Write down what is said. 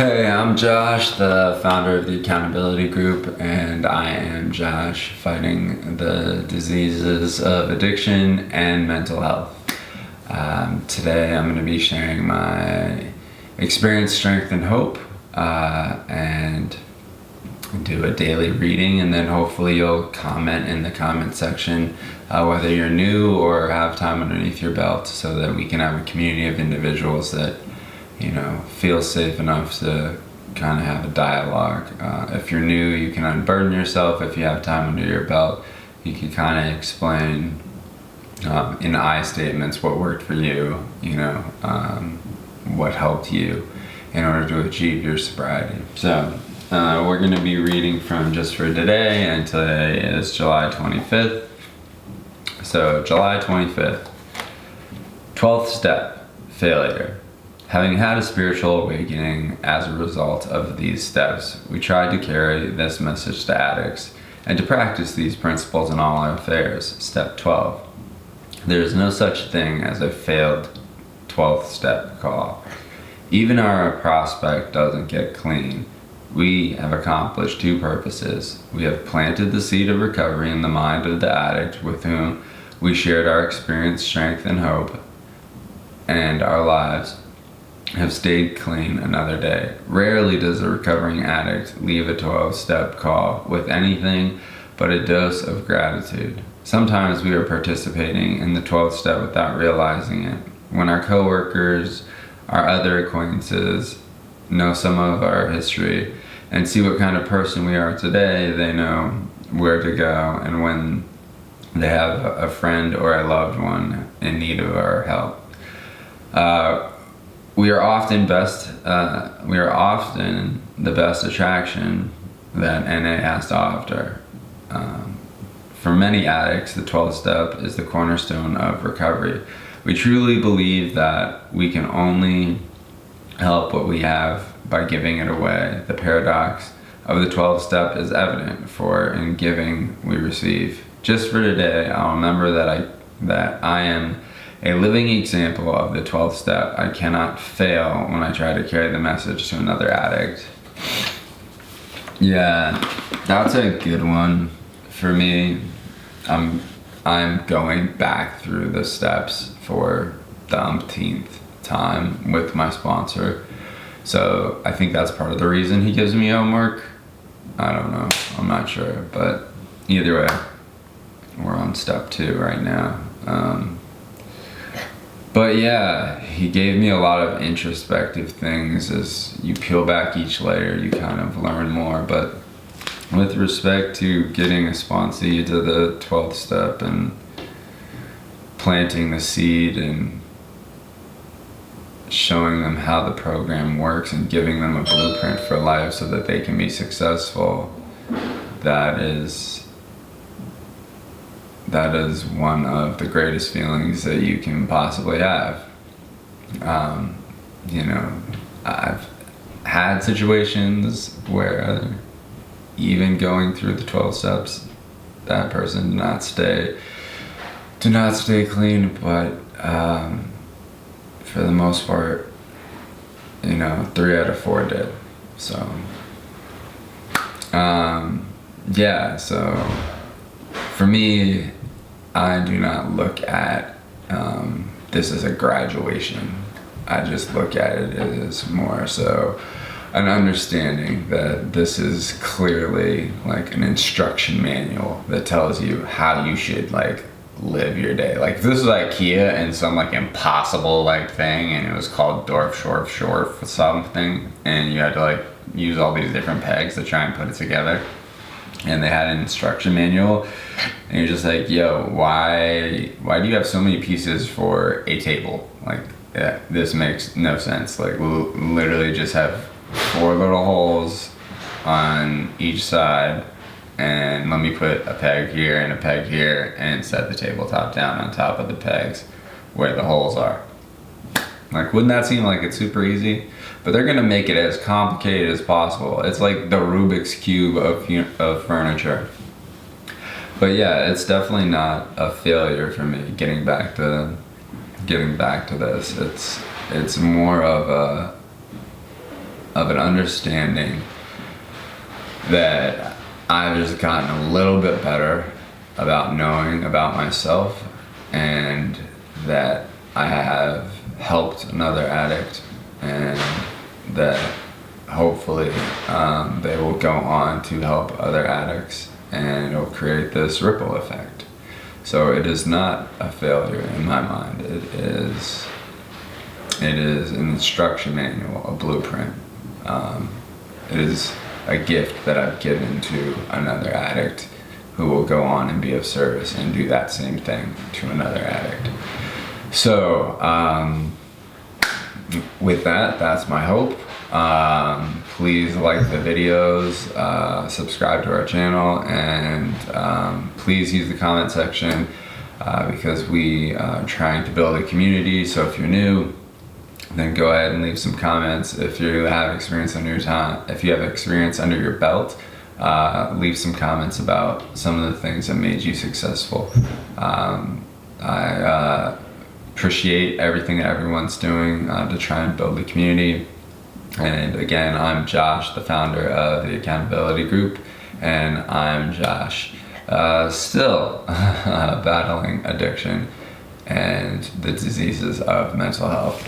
Hey, I'm Josh, the founder of the Accountability Group, and I am Josh fighting the diseases of addiction and mental health. Today I'm going to be sharing my experience, strength, and hope, and do a daily reading, and then hopefully you'll comment in the comment section whether you're new or have time underneath your belt, so that we can have a community of individuals that feel safe enough to kind of have a dialogue. If you're new, you can unburden yourself. If you have time under your belt, you can kind of explain in I statements what worked for you, what helped you in order to achieve your sobriety. So we're going to be reading from just for today, and today is July 25th. So July 25th, 12th step, failure. Having had a spiritual awakening as a result of these steps, we tried to carry this message to addicts and to practice these principles in all our affairs. Step 12. There is no such thing as a failed 12th step call. Even our prospect doesn't get clean. We have accomplished two purposes. We have planted the seed of recovery in the mind of the addict with whom we shared our experience, strength, and hope, and our lives have stayed clean another day. Rarely does a recovering addict leave a 12-step call with anything but a dose of gratitude. Sometimes we are participating in the 12th step without realizing it. When our coworkers, our other acquaintances know some of our history and see what kind of person we are today, they know where to go, and when they have a friend or a loved one in need of our help. We are often the best attraction that NA has to offer. For many addicts, the 12th step is the cornerstone of recovery. We truly believe that we can only help what we have by giving it away. The paradox of the 12th step is evident, for in giving we receive. Just for today, I'll remember that I am a living example of the 12th step. I cannot fail when I try to carry the message to another addict. Yeah, that's a good one for me. I'm going back through the steps for the umpteenth time with my sponsor. So I think that's part of the reason he gives me homework. I don't know, I'm not sure, but either way, we're on step 2 right now. But yeah, he gave me a lot of introspective things. As you peel back each layer, you kind of learn more. But with respect to getting a sponsee to the 12th step and planting the seed and showing them how the program works and giving them a blueprint for life so that they can be successful, that is one of the greatest feelings that you can possibly have. I've had situations where even going through the 12 steps, that person did not stay clean, but for the most part, 3 out of 4 did. So, so for me, I do not look at this as a graduation. I just look at it as more so an understanding that this is clearly like an instruction manual that tells you how you should live your day. Like, this was IKEA and some impossible thing, and it was called Dorf something, and you had to use all these different pegs to try and put it together. And they had an instruction manual, and you're just yo, why do you have so many pieces for a table? This makes no sense. We'll literally just have 4 little holes on each side, and let me put a peg here and a peg here and set the tabletop down on top of the pegs where the holes are. Wouldn't that seem like it's super easy? But they're gonna make it as complicated as possible. It's like the Rubik's Cube of furniture. But yeah, it's definitely not a failure for me getting back to this. It's more of of an understanding that I've just gotten a little bit better about knowing about myself, and that I have helped another addict, and that hopefully they will go on to help other addicts, and it'll create this ripple effect. So it is not a failure in my mind. It is an instruction manual, a blueprint. It is a gift that I've given to another addict who will go on and be of service and do that same thing to another addict. So with that, that's my hope. Please like the videos, subscribe to our channel, and please use the comment section because we are trying to build a community. So if you're new, then go ahead and leave some comments. If you have experience under your belt, leave some comments about some of the things that made you successful. I appreciate everything that everyone's doing to try and build the community. And again, I'm Josh, the founder of the Accountability Group, and I'm Josh, still battling addiction and the diseases of mental health.